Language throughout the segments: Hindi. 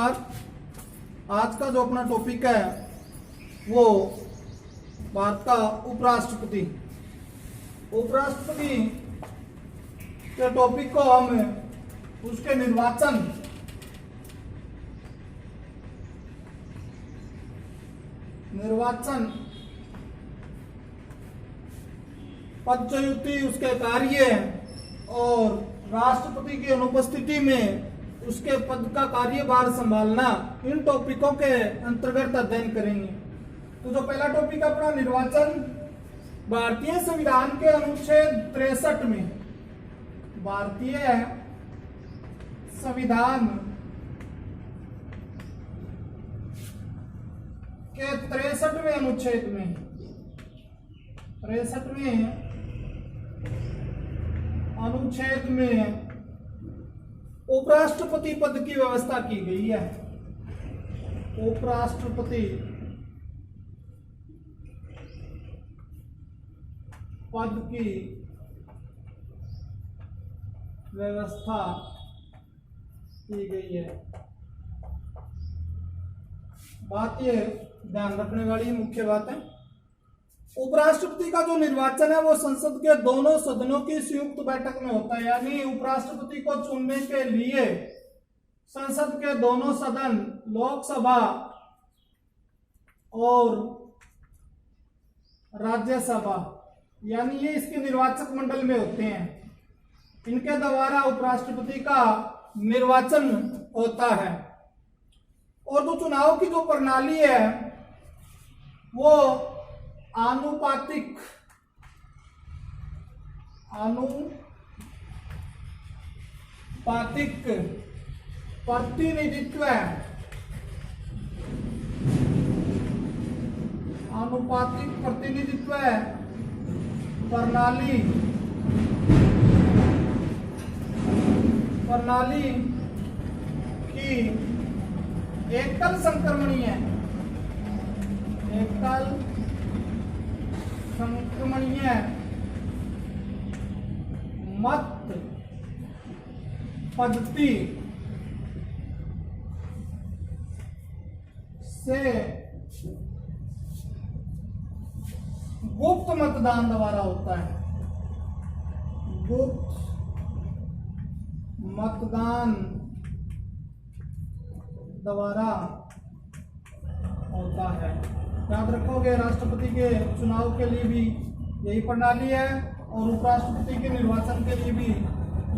नमस्कार। आज का जो अपना टॉपिक है वो भारत का उपराष्ट्रपति के टॉपिक को हम उसके निर्वाचन पदच्युति, उसके कार्य और राष्ट्रपति की अनुपस्थिति में उसके पद का कार्यभार संभालना, इन टॉपिकों के अंतर्गत अध्ययन करेंगे। तो जो पहला टॉपिक अपना निर्वाचन, भारतीय संविधान के अनुच्छेद 63 में, भारतीय संविधान के 63वें अनुच्छेद में 63वें अनुच्छेद में उपराष्ट्रपति पद की व्यवस्था की गई है। उपराष्ट्रपति पद की व्यवस्था की गई है। बात ये ध्यान रखने वाली मुख्य बात है, उपराष्ट्रपति का जो निर्वाचन है वो संसद के दोनों सदनों की संयुक्त बैठक में होता है। यानी उपराष्ट्रपति को चुनने के लिए संसद के दोनों सदन, लोकसभा और राज्यसभा, यानी ये इसके निर्वाचक मंडल में होते हैं। इनके द्वारा उपराष्ट्रपति का निर्वाचन होता है। और जो चुनाव की जो प्रणाली है वो आनुपातिक प्रतिनिधित्व है। आनुपातिक प्रतिनिधित्व प्रणाली की एकल संक्रमणीय मत पद्धति से गुप्त मतदान द्वारा होता है। गुप्त मतदान द्वारा होता है। याद रखोगे, राष्ट्रपति के चुनाव के लिए भी यही प्रणाली है और उपराष्ट्रपति के निर्वाचन के लिए भी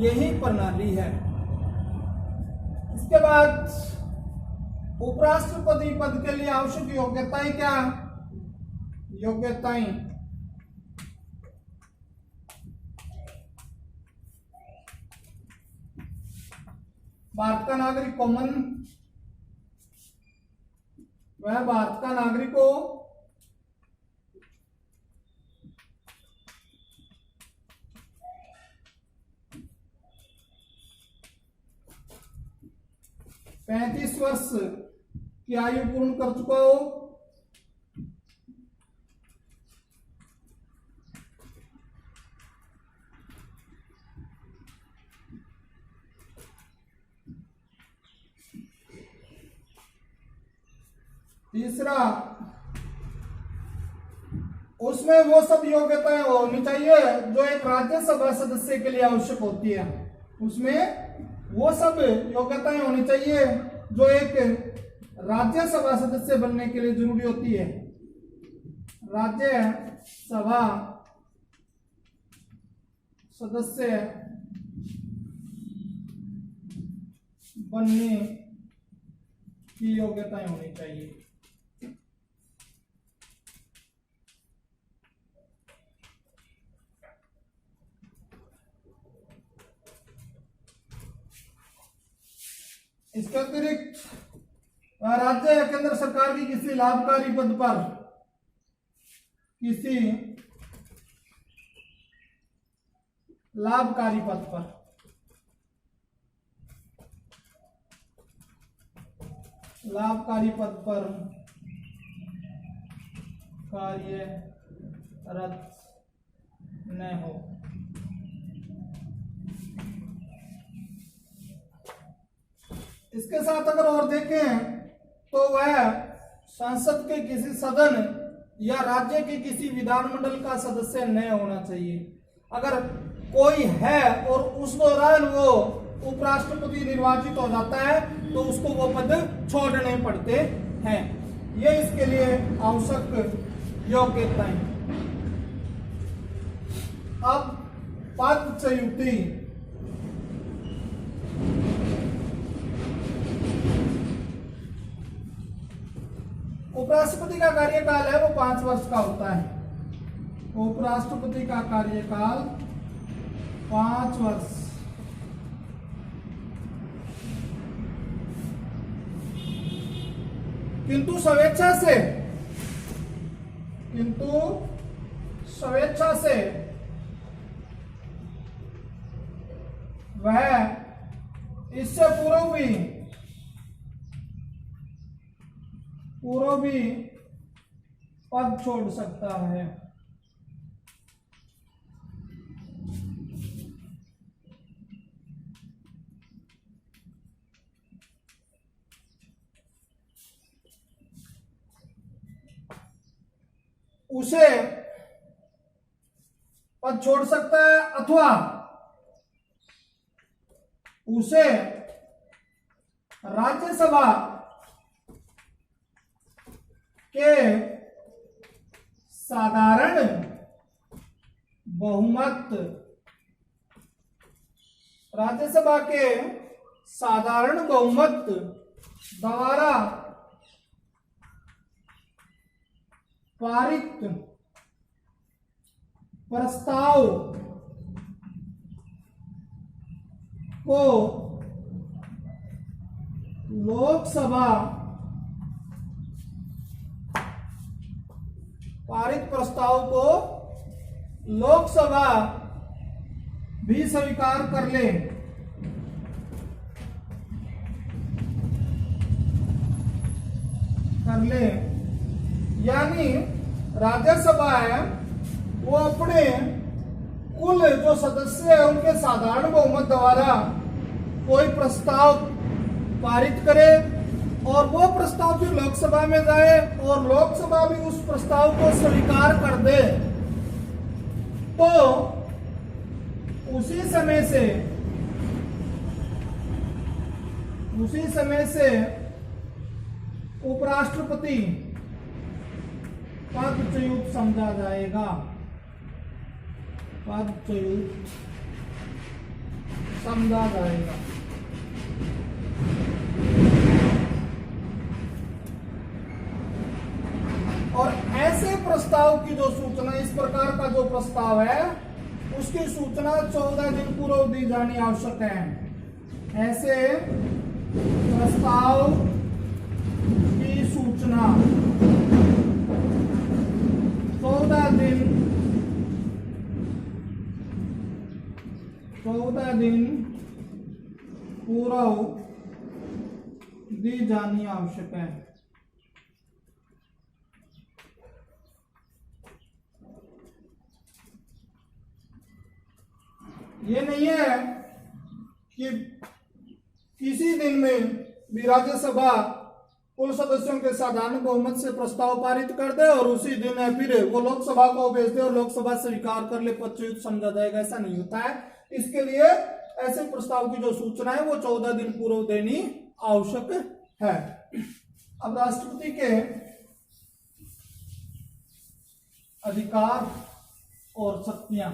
यही प्रणाली है। इसके बाद उपराष्ट्रपति पद के लिए आवश्यक योग्यताएं क्या? योग्यताएं भारत का नागरिक कॉमन, वह भारत का नागरिक हो, पैंतीस वर्ष की आयु पूर्ण कर चुका हो, तीसरा उसमें वो सब योग्यताएं होनी चाहिए जो एक राज्यसभा सदस्य के लिए आवश्यक होती है। उसमें वो सब योग्यताएं होनी चाहिए जो एक राज्यसभा सदस्य बनने के लिए जरूरी होती है। राज्यसभा सदस्य बनने की योग्यताएं होनी चाहिए। इसके अतिरिक्त राज्य या केंद्र सरकार की किसी लाभकारी पद पर, लाभकारी पद पर कार्यरत न हो। इसके साथ अगर और देखें तो वह संसद के किसी सदन या राज्य के किसी विधानमंडल का सदस्य नहीं होना चाहिए। अगर कोई है और उस दौरान वो उपराष्ट्रपति निर्वाचित हो जाता है तो उसको वो पद छोड़ने पड़ते हैं। ये इसके लिए आवश्यक योग्यताएं। अब पद संयुक्ति उपराष्ट्रपति का कार्यकाल है वो 5 वर्ष का होता है। उपराष्ट्रपति का कार्यकाल 5 वर्ष। किंतु स्वेच्छा से वह इससे पूर्व भी पद छोड़ सकता है। उसे पद छोड़ सकता है अथवा उसे राज्यसभा के साधारण बहुमत द्वारा पारित प्रस्ताव को लोकसभा भी स्वीकार कर ले। यानी राज्यसभा है वो अपने कुल जो सदस्य है उनके साधारण बहुमत द्वारा कोई प्रस्ताव पारित करे और वो प्रस्ताव फिर लोकसभा में जाए और लोकसभा भी उस प्रस्ताव को स्वीकार कर दे तो उसी समय से उपराष्ट्रपति पदच्युत समझा जाएगा। और ऐसे प्रस्ताव की जो सूचना, इस प्रकार का जो प्रस्ताव है उसकी सूचना 14 दिन पूर्व दी जानी आवश्यक है। ऐसे प्रस्ताव की सूचना 14 दिन पूर्व दी जानी आवश्यक है। ये नहीं है कि किसी दिन में भी राज्यसभा कुल सदस्यों के साधारण बहुमत से प्रस्ताव पारित कर दे और उसी दिन फिर वो लोकसभा को भेज दे और लोकसभा स्वीकार कर ले, पदच्युत समझा जाएगा। ऐसा नहीं होता है। इसके लिए ऐसे प्रस्ताव की जो सूचना है वो 14 दिन पूर्व देनी आवश्यक है। अब राष्ट्रपति के अधिकार और शक्तियां,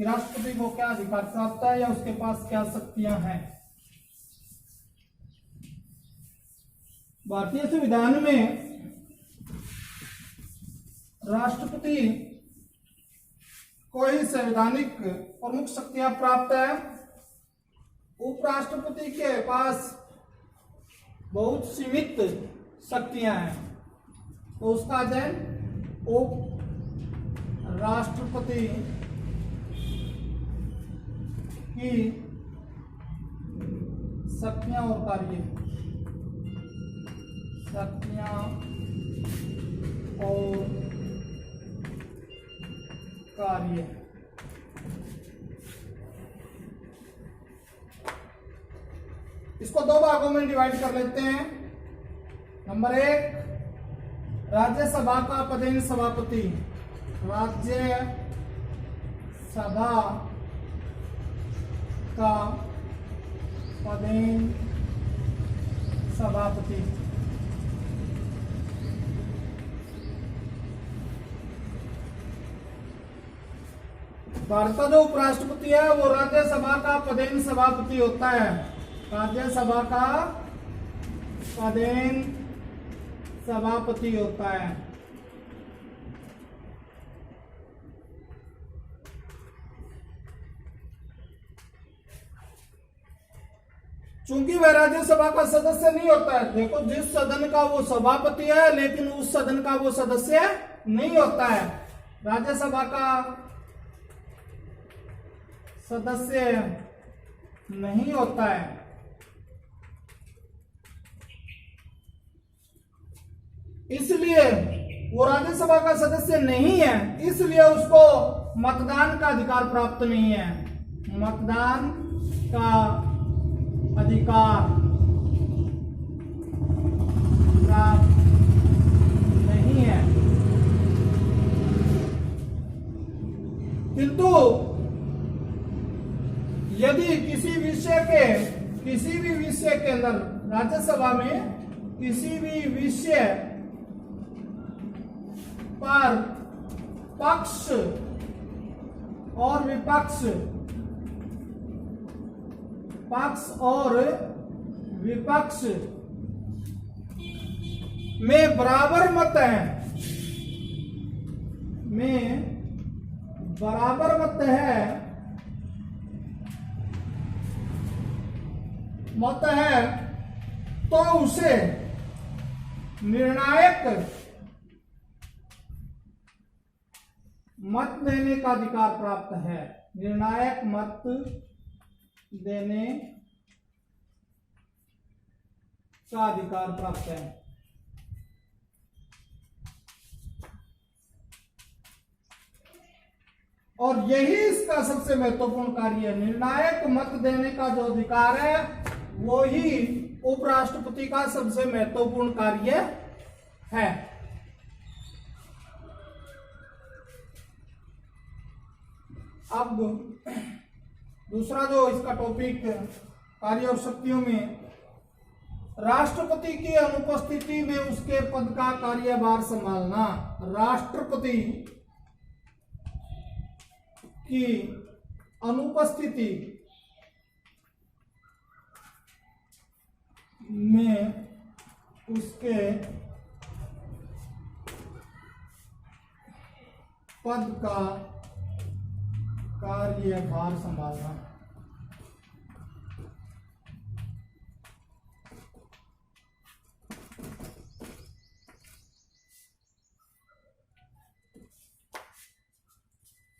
राष्ट्रपति को क्या अधिकार प्राप्त है या उसके पास क्या शक्तियां हैं। भारतीय संविधान में राष्ट्रपति को ही संवैधानिक प्रमुख शक्तियां प्राप्त है। उपराष्ट्रपति के पास बहुत सीमित शक्तियां हैं तो उसका अध्ययन उप राष्ट्रपति की शक्तियां और कार्य इसको दो भागों में डिवाइड कर लेते हैं। नंबर 1, राज्यसभा का पदेन सभापति, राज्यसभा का पदेन सभापति। भारत का जो उपराष्ट्रपति है वो राज्यसभा का पदेन सभापति होता है। राज्यसभा का पदेन सभापति होता है। चूंकि वह राज्यसभा का सदस्य नहीं होता है। देखो, जिस सदन का वो सभापति है लेकिन उस सदन का वो सदस्य नहीं होता है। राज्यसभा का सदस्य नहीं होता है, इसलिए वो राज्यसभा का सदस्य नहीं है, इसलिए उसको मतदान का अधिकार प्राप्त नहीं है। मतदान का अधिकार प्राप्त नहीं है। किंतु यदि किसी भी विषय के अंदर राज्यसभा में किसी भी विषय पर पक्ष और विपक्ष में बराबर मत है तो उसे निर्णायक मत देने का अधिकार प्राप्त है। निर्णायक मत देने का अधिकार प्राप्त है। और यही इसका सबसे महत्वपूर्ण कार्य है। निर्णायक मत देने का जो अधिकार है वो ही उपराष्ट्रपति का सबसे महत्वपूर्ण कार्य है। अब दूसरा जो इसका टॉपिक कार्य और शक्तियों में, राष्ट्रपति की अनुपस्थिति में उसके पद का कार्यभार संभालना। राष्ट्रपति की अनुपस्थिति में उसके पद का कार्यभार संभालना।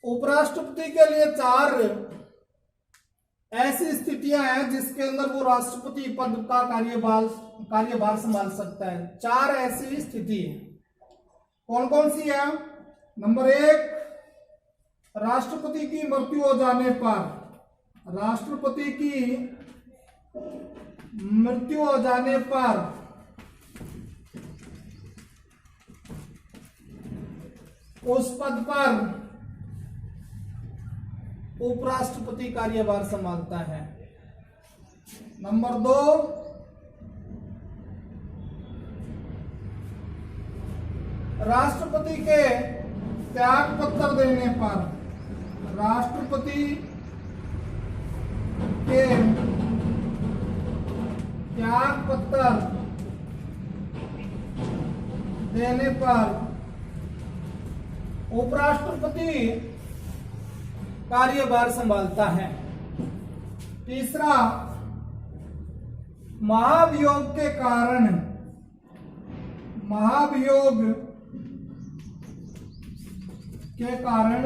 उपराष्ट्रपति के लिए 4 ऐसी स्थितियां हैं जिसके अंदर वो राष्ट्रपति पद का कार्यभार संभाल सकता है। 4 ऐसी स्थिति है। कौन कौन सी है? नंबर 1, राष्ट्रपति की मृत्यु हो जाने पर, राष्ट्रपति की मृत्यु हो जाने पर उस पद पर उपराष्ट्रपति कार्यभार संभालता है। नंबर 2, राष्ट्रपति के त्याग पत्र देने पर, राष्ट्रपति के त्याग पत्र देने पर उपराष्ट्रपति कार्यभार संभालता है। तीसरा, महाभियोग के कारण, महाभियोग के कारण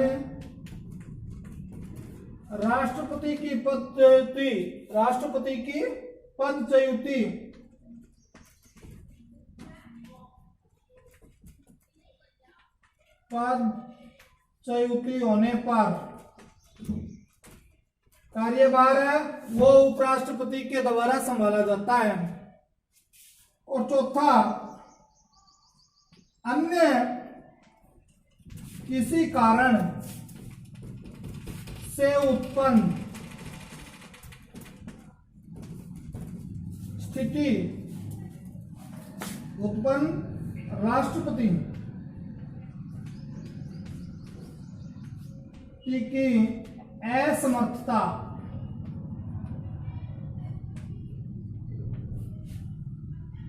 राष्ट्रपति की पदच्युति होने पर कार्यभार है वो उपराष्ट्रपति के द्वारा संभाला जाता है। और चौथा, अन्य किसी कारण से उत्पन्न स्थिति राष्ट्रपति की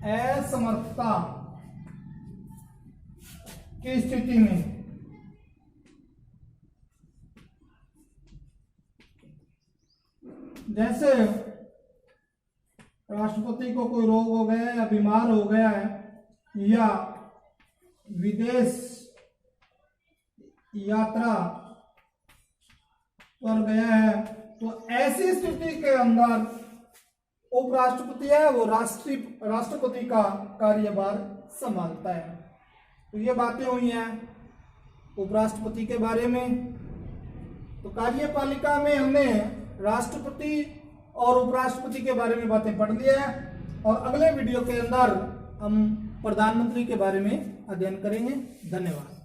असमर्थता की स्थिति में जैसे राष्ट्रपति को कोई रोग हो गया या बीमार हो गया है या विदेश यात्रा पर गया है, तो ऐसी स्थिति के अंदर उपराष्ट्रपति है वो राष्ट्रपति का कार्यभार संभालता है। तो ये बातें हुई हैं उपराष्ट्रपति के बारे में। तो कार्यपालिका में हमने राष्ट्रपति और उपराष्ट्रपति के बारे में बातें पढ़ लिया है, और अगले वीडियो के अंदर हम प्रधानमंत्री के बारे में अध्ययन करेंगे। धन्यवाद।